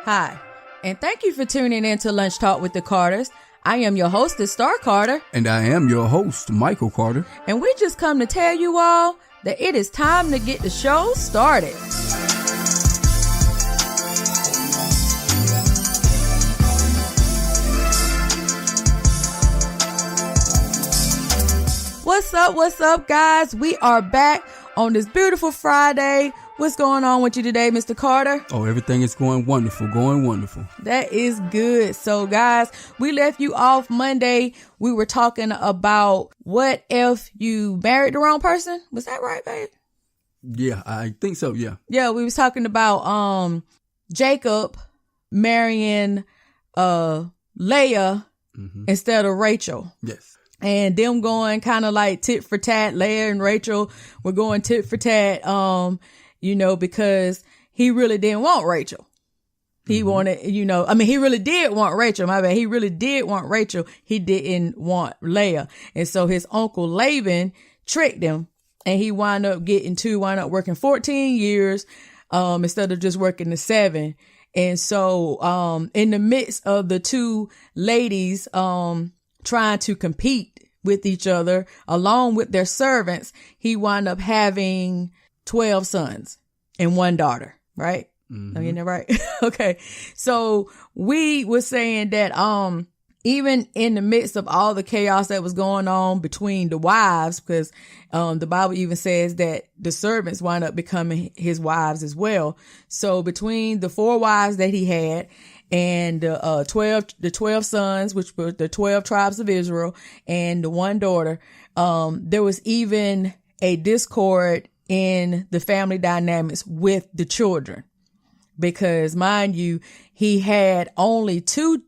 Hi, and thank you for tuning in to Lunch Talk with the Carters. I am your hostess, Star Carter. And I am your host, Michael Carter. And we just come to tell you all that it is time to get the show started. What's up, guys? We are back on this beautiful Friday. What's going on with you today, Mr. Carter? Oh, everything is going wonderful. That is good. So, guys, we left you off Monday. We were talking about what if you married the wrong person? Was that right, babe? Yeah, I think so, yeah. Yeah, we was talking about Jacob marrying Leah instead of Rachel. Yes. And them going kind of like tit for tat. Leah and Rachel were going tit for tat, because he really didn't want Rachel. He wanted, he really did want Rachel. My bad. He really did want Rachel. He didn't want Leah. And so his uncle Laban tricked him, and he wound up working 14 years, instead of just working the 7. And so, in the midst of the two ladies, trying to compete with each other along with their servants, he wound up having 12 sons and 1 daughter, right? I'm getting that right? Okay. So we were saying that, even in the midst of all the chaos that was going on between the wives, because, the Bible even says that the servants wind up becoming his wives as well. So between the 4 wives that he had and the 12 sons, which were the 12 tribes of Israel, and the 1 daughter, there was even a discord in the family dynamics with the children, because mind you, he had only two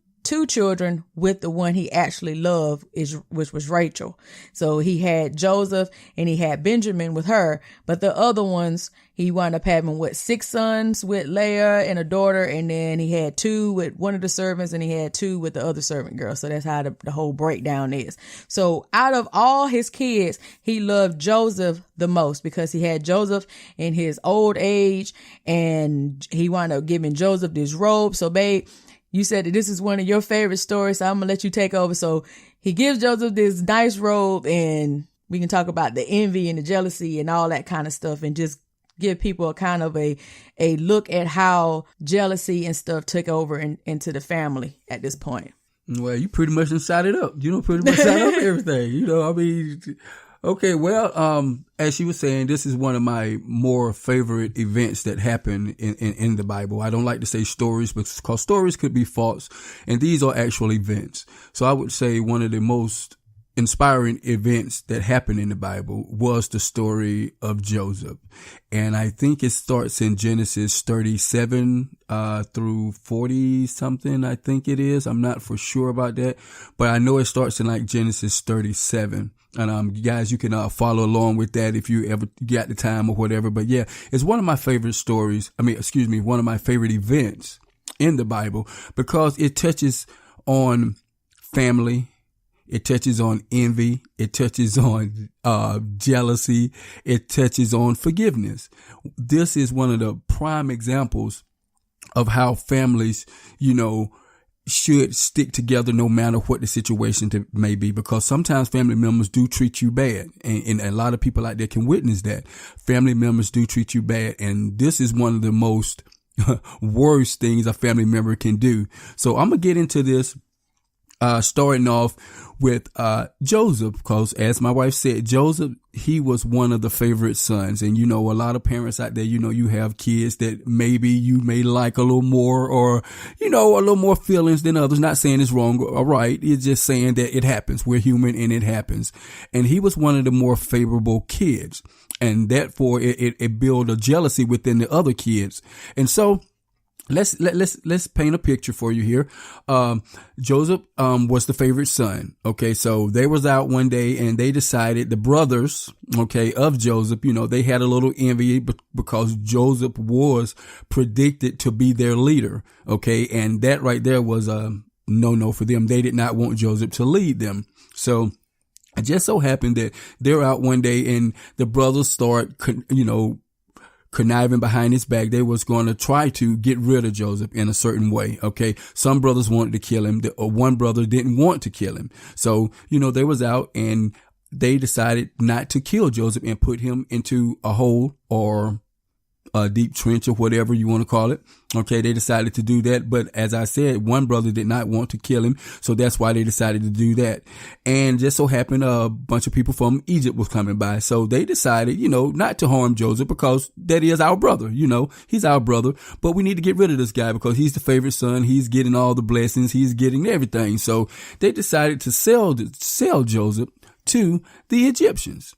children with the one he actually loved, which was Rachel. So he had Joseph and he had Benjamin with her, but the other ones, he wound up having 6 sons with Leah and a daughter, and then he had 2 with one of the servants, and he had 2 with the other servant girl. So that's how the whole breakdown is. So out of all his kids, he loved Joseph the most, because he had Joseph in his old age, and he wound up giving Joseph this robe. So babe, you said that this is one of your favorite stories, so I'm going to let you take over. So he gives Joseph this nice robe, and we can talk about the envy and the jealousy and all that kind of stuff, and just give people a kind of a look at how jealousy and stuff took over into the family at this point. Well, you pretty much inside it up. Pretty much inside up everything. Okay, well, as she was saying, this is one of my more favorite events that happen in the Bible. I don't like to say stories because stories could be false, and these are actual events. So I would say one of the most inspiring events that happened in the Bible was the story of Joseph. And I think it starts in Genesis 37 through 40 something, I think it is. I'm not for sure about that, but I know it starts in like Genesis 37. And guys, you can follow along with that if you ever got the time or whatever. But yeah, it's one of my favorite one of my favorite events in the Bible, because it touches on family. It touches on envy. It touches on jealousy. It touches on forgiveness. This is one of the prime examples of how families, should stick together no matter what the situation may be, because sometimes family members do treat you bad. And a lot of people out there can witness that. Family members do treat you bad. And this is one of the most worst things a family member can do. So I'm going to get into this. Starting off with Joseph, because as my wife said, Joseph, he was one of the favorite sons. And a lot of parents out there, you have kids that maybe you may like a little more, or a little more feelings than others. Not saying it's wrong or right. It's just saying that it happens. We're human and it happens. And he was one of the more favorable kids, and therefore it built a jealousy within the other kids. And so Let's paint a picture for you here. Joseph, was the favorite son. Okay. So they was out one day and they decided, the brothers, of Joseph, they had a little envy because Joseph was predicted to be their leader. Okay. And that right there was a no for them. They did not want Joseph to lead them. So it just so happened that they're out one day and the brothers start, conniving behind his back. They was going to try to get rid of Joseph in a certain way. Okay. Some brothers wanted to kill him. One brother didn't want to kill him. So, they was out and they decided not to kill Joseph and put him into a hole or a deep trench or whatever you want to call it. Okay. They decided to do that. But as I said, one brother did not want to kill him. So that's why they decided to do that. And just so happened a bunch of people from Egypt was coming by. So they decided, not to harm Joseph because that is our brother. He's our brother, but we need to get rid of this guy because he's the favorite son. He's getting all the blessings. He's getting everything. So they decided to sell Joseph to the Egyptians.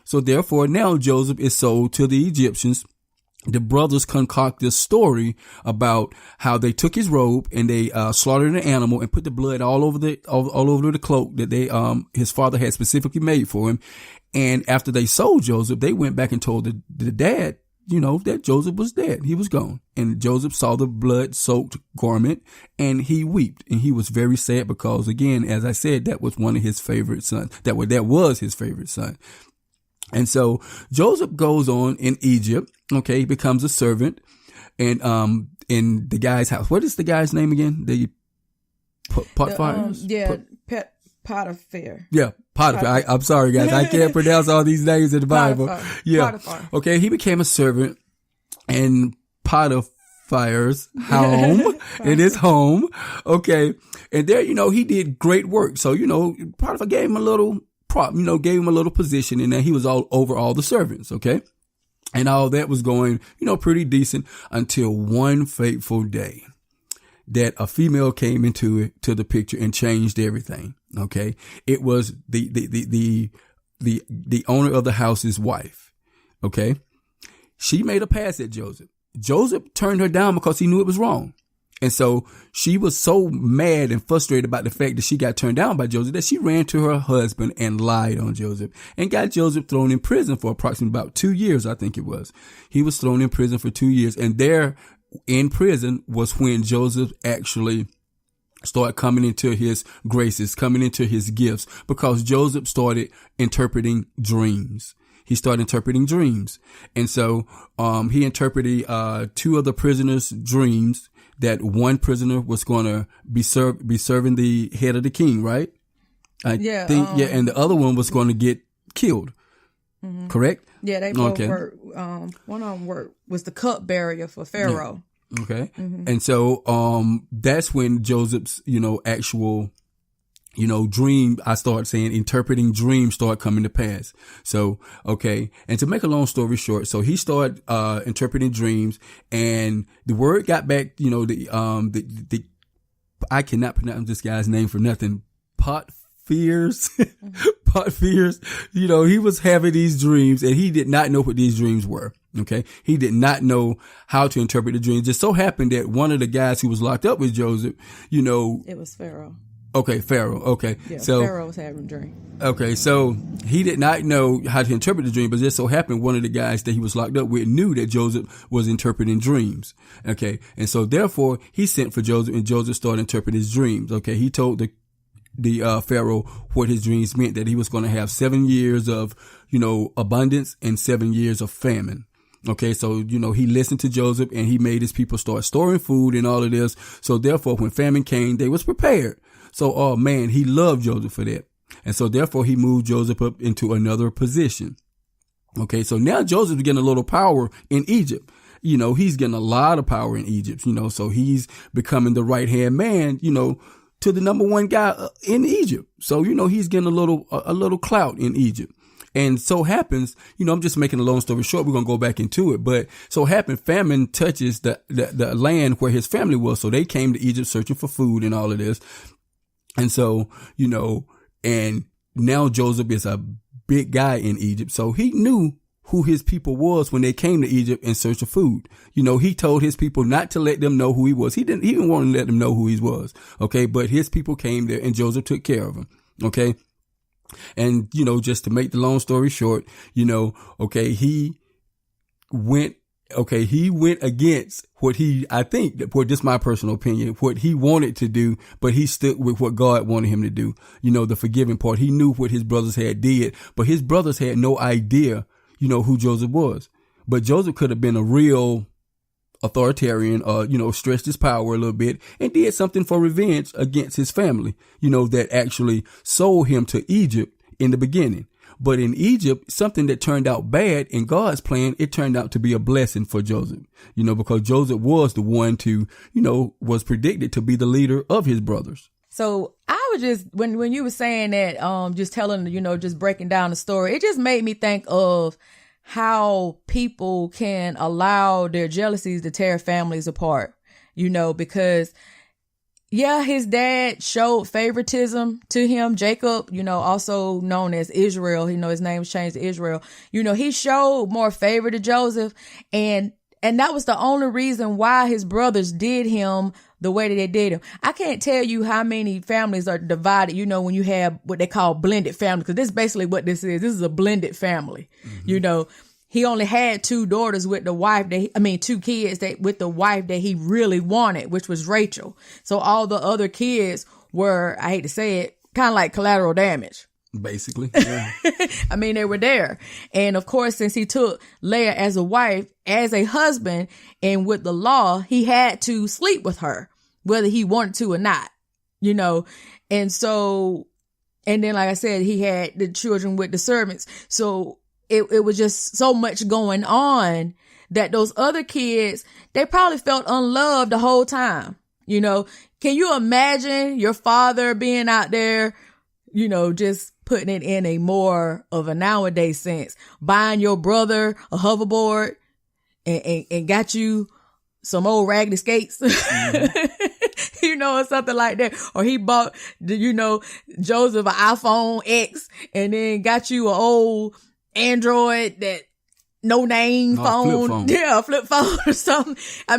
So therefore now Joseph is sold to the Egyptians. The brothers concoct this story about how they took his robe and they slaughtered an animal and put the blood all over the cloak that his father had specifically made for him. And after they sold Joseph, they went back and told the dad, that Joseph was dead. He was gone. And Joseph saw the blood soaked garment and he wept. And he was very sad because, again, as I said, that was one of his favorite sons. That was his favorite son. And so Joseph goes on in Egypt. Okay. He becomes a servant and, in the guy's house. What is the guy's name again? The Potiphar? Potiphar. Yeah. Potiphar. I'm sorry, guys. I can't pronounce all these names in the Bible. Potiphar. Yeah. Potiphar. Okay. He became a servant in Potiphar's home, in his home. Okay. And there, he did great work. So, Potiphar gave him a little gave him a little position and then he was all over all the servants. Okay. And all that was going, pretty decent until one fateful day that a female came to the picture and changed everything. Okay. It was the owner of the house's wife. Okay. She made a pass at Joseph. Joseph turned her down because he knew it was wrong. And so she was so mad and frustrated about the fact that she got turned down by Joseph that she ran to her husband and lied on Joseph and got Joseph thrown in prison for approximately about 2 years. I think it was. He was thrown in prison for 2 years. And there in prison was when Joseph actually started coming into his graces, coming into his gifts, because Joseph started interpreting dreams. He started interpreting dreams. And so, he interpreted, 2 of the prisoners' dreams. That one prisoner was going to be serving the head of the king, right? I think, and the other one was going to get killed. Mm-hmm. Correct? Yeah, they both were. One of them was the cupbearer for Pharaoh. Yeah. Okay, and so that's when Joseph's actual dream, I started saying interpreting dreams started coming to pass. So, okay. And to make a long story short, so he started, interpreting dreams and the word got back, I cannot pronounce this guy's name for nothing. Potiphar's, he was having these dreams and he did not know what these dreams were. Okay. He did not know how to interpret the dreams. Just so happened that one of the guys who was locked up with Joseph, it was Pharaoh. Okay, Pharaoh. Okay. Yeah, so Pharaoh was having a dream. Okay, so he did not know how to interpret the dream, but just so happened one of the guys that he was locked up with knew that Joseph was interpreting dreams. Okay. And so therefore he sent for Joseph and Joseph started interpreting his dreams. Okay. He told the Pharaoh what his dreams meant, that he was going to have 7 years of, abundance and 7 years of famine. Okay. So, he listened to Joseph and he made his people start storing food and all of this. So therefore when famine came, they was prepared. So, oh man, he loved Joseph for that. And so therefore he moved Joseph up into another position. Okay. So now Joseph's getting a little power in Egypt. He's getting a lot of power in Egypt, so he's becoming the right hand man, to the number one guy in Egypt. So, he's getting a little clout in Egypt. And so happens, I'm just making a long story short. We're going to go back into it. But so happened, famine touches the land where his family was. So they came to Egypt searching for food and all of this. And so, and now Joseph is a big guy in Egypt. So he knew who his people was when they came to Egypt in search of food. He told his people not to let them know who he was. He didn't want to let them know who he was. Okay. But his people came there and Joseph took care of them. Okay. And, just to make the long story short, okay, he went against what this is my personal opinion, what he wanted to do, but he stuck with what God wanted him to do. The forgiving part. He knew what his brothers had did, but his brothers had no idea, who Joseph was. But Joseph could have been a real authoritarian, stretched his power a little bit and did something for revenge against his family, that actually sold him to Egypt in the beginning. But in Egypt, something that turned out bad in God's plan, it turned out to be a blessing for Joseph, because Joseph was the one to, was predicted to be the leader of his brothers. So I was just, when you were saying that, just telling, just breaking down the story, it just made me think of how people can allow their jealousies to tear families apart, because his dad showed favoritism to him. Jacob, also known as Israel, his name was changed to Israel. He showed more favor to Joseph, and that was the only reason why his brothers did him the way that they did him. I can't tell you how many families are divided, when you have what they call blended family, because this is basically what this is. This is a blended family. Mm-hmm. He only had two daughters with the wife two kids with the wife that he really wanted, which was Rachel. So all the other kids were, I hate to say it, kind of like collateral damage. Basically. Yeah. They were there. And of course, since he took Leah as a wife, as a husband, and with the law, he had to sleep with her, whether he wanted to or not, And so, and then, like I said, he had the children with the servants. So it was just so much going on that those other kids, they probably felt unloved the whole time. Can you imagine your father being out there, just putting it in a more of a nowadays sense, buying your brother a hoverboard and got you some old raggedy skates, mm-hmm. Or something like that. Or he bought, Joseph an iPhone X and then got you an old Android that no name phone. Yeah, a flip phone or something.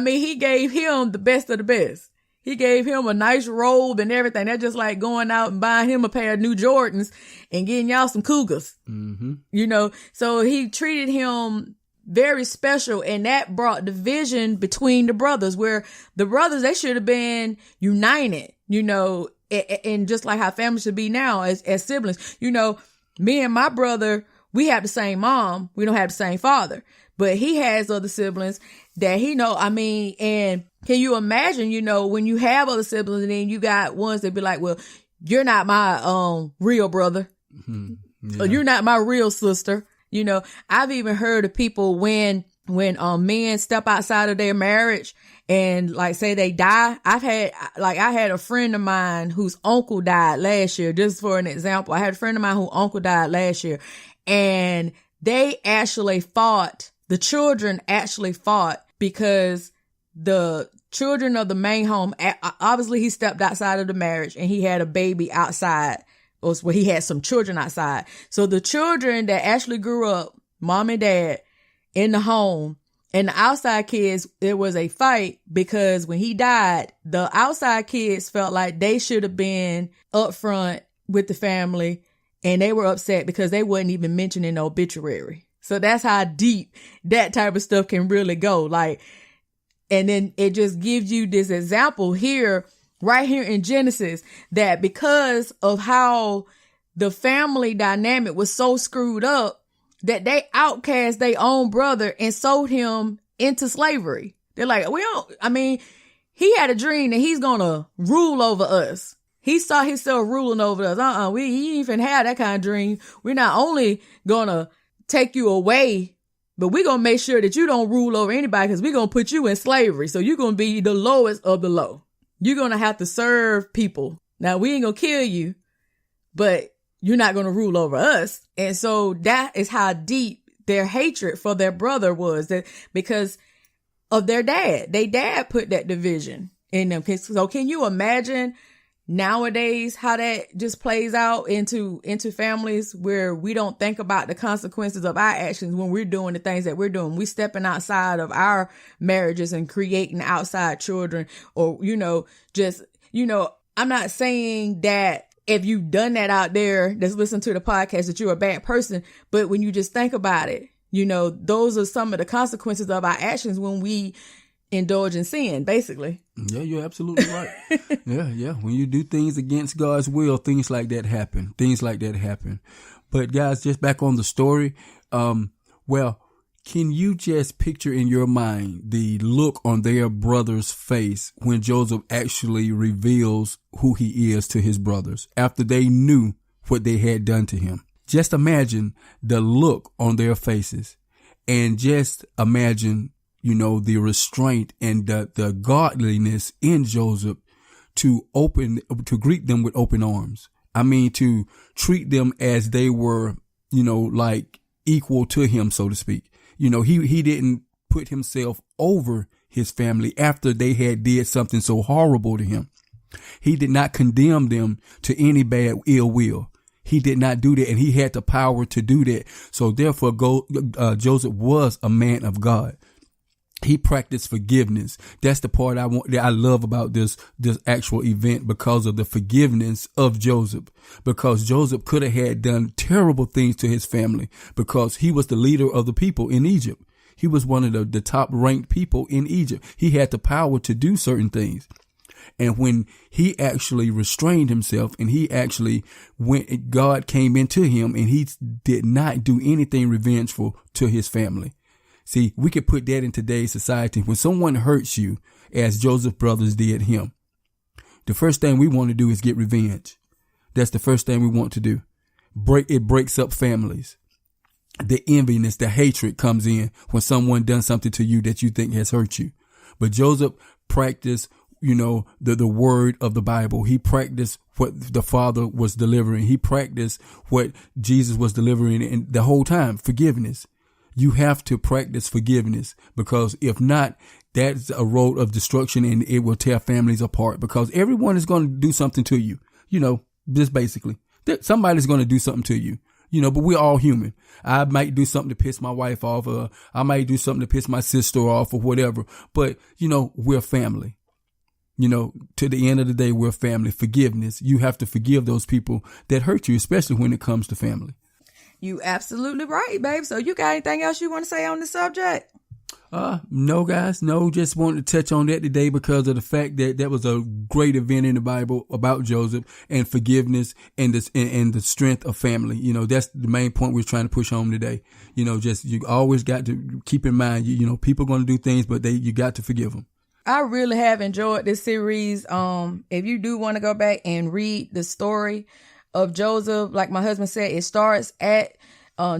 He gave him the best of the best. He gave him a nice robe and everything. That's just like going out and buying him a pair of new Jordans and getting y'all some Cougars. Mm-hmm. So he treated him very special, and that brought division between the brothers, where the brothers, they should have been united, and just like how families should be now as siblings. Me and my brother, we have the same mom. We don't have the same father, but he has other siblings that and can you imagine, when you have other siblings and then you got ones that be like, well, you're not my, real brother. Mm-hmm. Yeah. Or you're not my real sister. I've even heard of people when men step outside of their marriage and like say they die. I had a friend of mine whose uncle died last year, just for an example. I had a friend of mine whose uncle died last year. And the children actually fought because the children of the main home, obviously he stepped outside of the marriage and he had a baby outside, or he had some children outside. So the children that actually grew up, mom and dad, in the home, and the outside kids, there was a fight because when he died, the outside kids felt like they should have been up front with the family. And they were upset because they wasn't even mentioned in the obituary. So that's how deep that type of stuff can really go. And then it just gives you this example here, right here in Genesis, that because of how the family dynamic was so screwed up, that they outcast their own brother and sold him into slavery. They're like, he had a dream that he's going to rule over us. He saw himself ruling over us. He ain't even have that kind of dream. We're not only gonna take you away, but we're gonna make sure that you don't rule over anybody, because we're gonna put you in slavery. So you're gonna be the lowest of the low. You're gonna have to serve people. Now, we ain't gonna kill you, but you're not gonna rule over us. And so that is how deep their hatred for their brother was, that because of their dad. Their dad put that division in them. So can you imagine nowadays how that just plays out into families where we don't think about the consequences of our actions when we're doing the things that we're doing? We stepping outside of our marriages and creating outside children, or, I'm not saying that if you've done that out there that's listening to the podcast that you're a bad person, but when you just think about it, those are some of the consequences of our actions when we indulge in sin, basically. Yeah, you're absolutely right. Yeah. When you do things against God's will, things like that happen. But guys, just back on the story. Can Can you just picture in your mind the look on their brother's face when Joseph actually reveals who he is to his brothers after they knew what they had done to him? Just imagine the look on their faces, and just imagine, the restraint and the godliness in Joseph to greet them with open arms. I mean, to treat them as they were, like equal to him, so to speak. He didn't put himself over his family after they had did something so horrible to him. He did not condemn them to any bad ill will. He did not do that, and he had the power to do that. So therefore, Joseph was a man of God. He practiced forgiveness. That's the part that I love about this actual event, because of the forgiveness of Joseph, because Joseph could have had done terrible things to his family, because he was the leader of the people in Egypt. He was one of the top ranked people in Egypt. He had the power to do certain things. And when he actually restrained himself and he actually God came into him, and he did not do anything revengeful to his family. See, we could put that in today's society. When someone hurts you, as Joseph's brothers did him, the first thing we want to do is get revenge. That's the first thing we want to do. It breaks up families. The enviness, the hatred comes in when someone done something to you that you think has hurt you. But Joseph practiced, the word of the Bible. He practiced what the Father was delivering. He practiced what Jesus was delivering, and the whole time, forgiveness. You have to practice forgiveness, because if not, that's a road of destruction, and it will tear families apart, because everyone is going to do something to you. Just basically, somebody's going to do something to you, but we're all human. I might do something to piss my wife off, or I might do something to piss my sister off, or whatever. But, we're family. To the end of the day, we're family. Forgiveness. You have to forgive those people that hurt you, especially when it comes to family. You absolutely right, babe. So you got anything else you want to say on this subject? No, guys. No, just wanted to touch on that today because of the fact that that was a great event in the Bible about Joseph and forgiveness and the strength of family. That's the main point we're trying to push home today. You always got to keep in mind, people are going to do things, but you got to forgive them. I really have enjoyed this series. If you do want to go back and read the story of Joseph, like my husband said, it starts at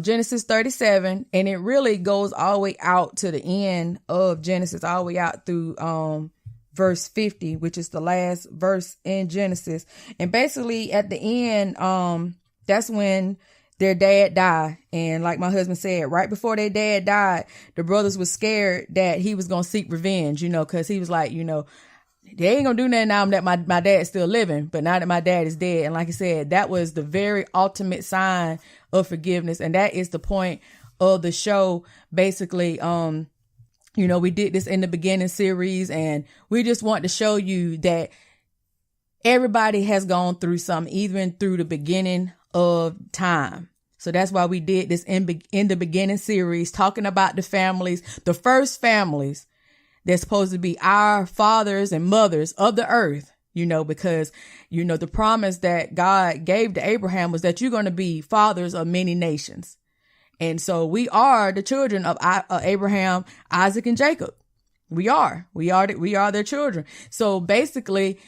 Genesis 37, and it really goes all the way out to the end of Genesis, all the way out through verse 50, which is the last verse in Genesis. And basically at the end, that's when their dad died. And like my husband said, right before their dad died, the brothers were scared that he was going to seek revenge, because he was like, they ain't gonna do nothing now that my dad's still living, but now that my dad is dead. And like I said, that was the very ultimate sign of forgiveness. And that is the point of the show. Basically, we did this in the beginning series, and we just want to show you that everybody has gone through something, even through the beginning of time. So that's why we did this in the beginning series, talking about the families, the first families. They're supposed to be our fathers and mothers of the earth, because, the promise that God gave to Abraham was that you're going to be fathers of many nations. And so we are the children of Abraham, Isaac, and Jacob. We are their children. So basically,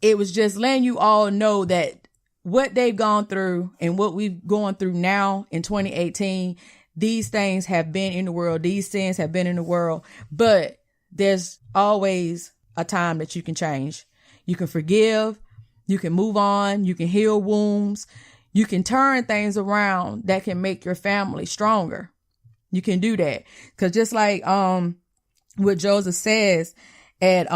it was just letting you all know that what they've gone through and what we've gone through now in 2018, these things have been in the world. These sins have been in the world, but there's always a time that you can change. You can forgive, you can move on, you can heal wounds, you can turn things around that can make your family stronger. You can do that. Cause just like, what Joseph says at,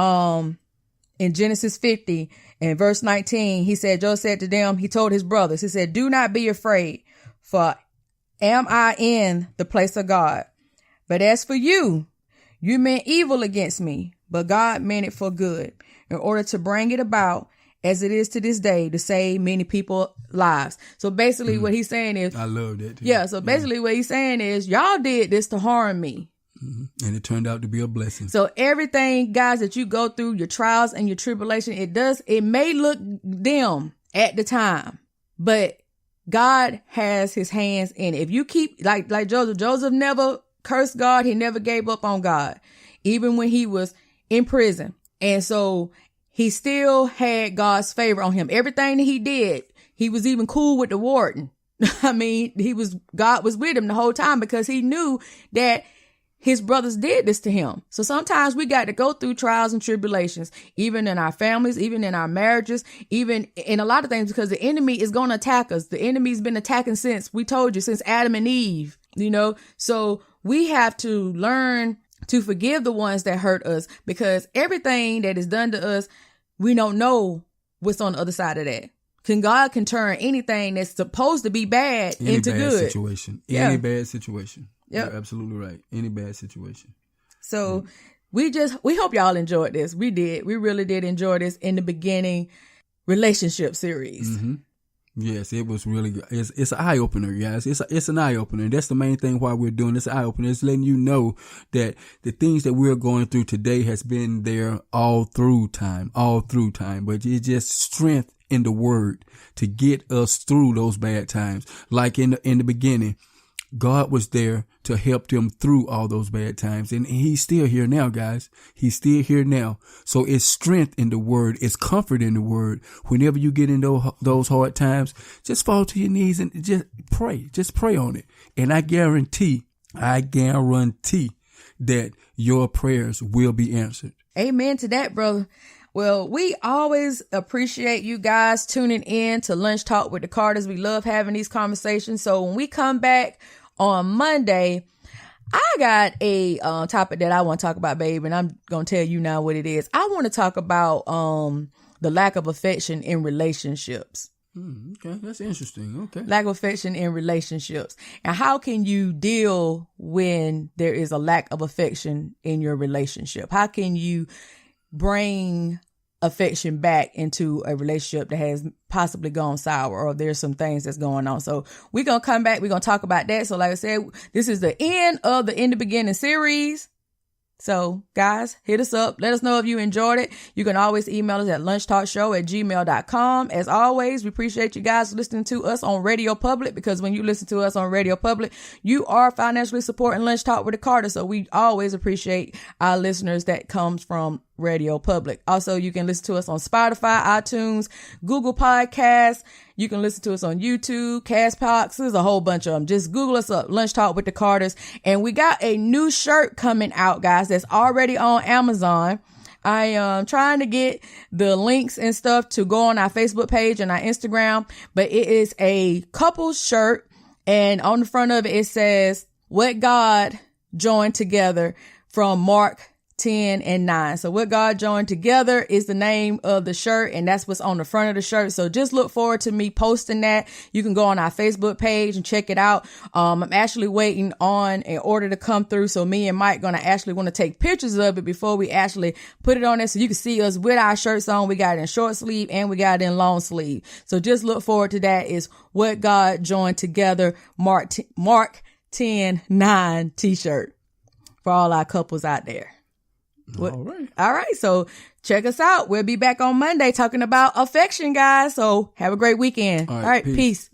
in Genesis 50 and verse 19, he said, Joseph said to them, he told his brothers, he said, do not be afraid, for am I in the place of God? But as for you, you meant evil against me, but God meant it for good, in order to bring it about as it is to this day, to save many people's lives. So basically what he's saying is, I love that too. Yeah. So basically what he's saying is, y'all did this to harm me. Mm-hmm. And it turned out to be a blessing. So everything, guys, that you go through, your trials and your tribulation, it may look dim at the time, but God has his hands in it. If you keep like Joseph never cursed God. He never gave up on God, even when he was in prison. And so he still had God's favor on him. Everything that he did, he was even cool with the warden. I mean, God was with him the whole time because he knew that his brothers did this to him. So sometimes we got to go through trials and tribulations, even in our families, even in our marriages, even in a lot of things, because the enemy is going to attack us. The enemy's been attacking since Adam and Eve, so we have to learn to forgive the ones that hurt us, because everything that is done to us, we don't know what's on the other side of that. God can turn anything that's supposed to be bad into good. Situation. Any bad situation. Yep. You're absolutely right. Any bad situation. So we hope y'all enjoyed this. We did. We really did enjoy this in the beginning relationship series. Mm-hmm. Yes, it was really good. It's an eye opener, guys. It's an eye opener. That's the main thing why we're doing this eye opener. It's letting you know that the things that we're going through today has been there all through time. But it's just strength in the word to get us through those bad times. Like in the beginning, God was there to help them through all those bad times. And he's still here now, guys. He's still here now. So it's strength in the word. It's comfort in the word. Whenever you get in those hard times, just fall to your knees and just pray. Just pray on it. And I guarantee that your prayers will be answered. Amen to that, brother. Well, we always appreciate you guys tuning in to Lunch Talk with the Carters. We love having these conversations. So when we come back on Monday, I got a topic that I want to talk about, babe, and I'm going to tell you now what it is. I want to talk about the lack of affection in relationships. Okay, that's interesting. Okay. Lack of affection in relationships. And how can you deal when there is a lack of affection in your relationship? How can you bring affection back into a relationship that has possibly gone sour, or there's some things that's going on? So we're going to come back. We're going to talk about that. So like I said, this is the end of the In the Beginning series. So guys, hit us up. Let us know if you enjoyed it. You can always email us at lunchtalkshow@gmail.com. As always, we appreciate you guys listening to us on Radio Public, because when you listen to us on Radio Public, you are financially supporting Lunch Talk with the Carters. So we always appreciate our listeners that comes from Radio Public. Also, you can listen to us on Spotify, iTunes, Google Podcasts. You can listen to us on YouTube, Castbox. There's a whole bunch of them. Just Google us up, Lunch Talk with the Carters. And we got a new shirt coming out, guys, that's already on Amazon. I am trying to get the links and stuff to go on our Facebook page and our Instagram, but it is a couple's shirt. And on the front of it, it says, "What God Joined Together," from Mark 10:9. So what God joined together is the name of the shirt, and that's what's on the front of the shirt. So just look forward to me posting that. You can go on our Facebook page and check it out. I'm actually waiting on an order to come through. So me and Mike gonna actually want to take pictures of it before we actually put it on there, so you can see us with our shirts on. We got it in short sleeve and we got it in long sleeve. So just look forward to that. Is What God Joined Together, Mark 10:9 t-shirt for all our couples out there. All right. So check us out. We'll be back on Monday talking about affection, guys. So have a great weekend. All right. Peace.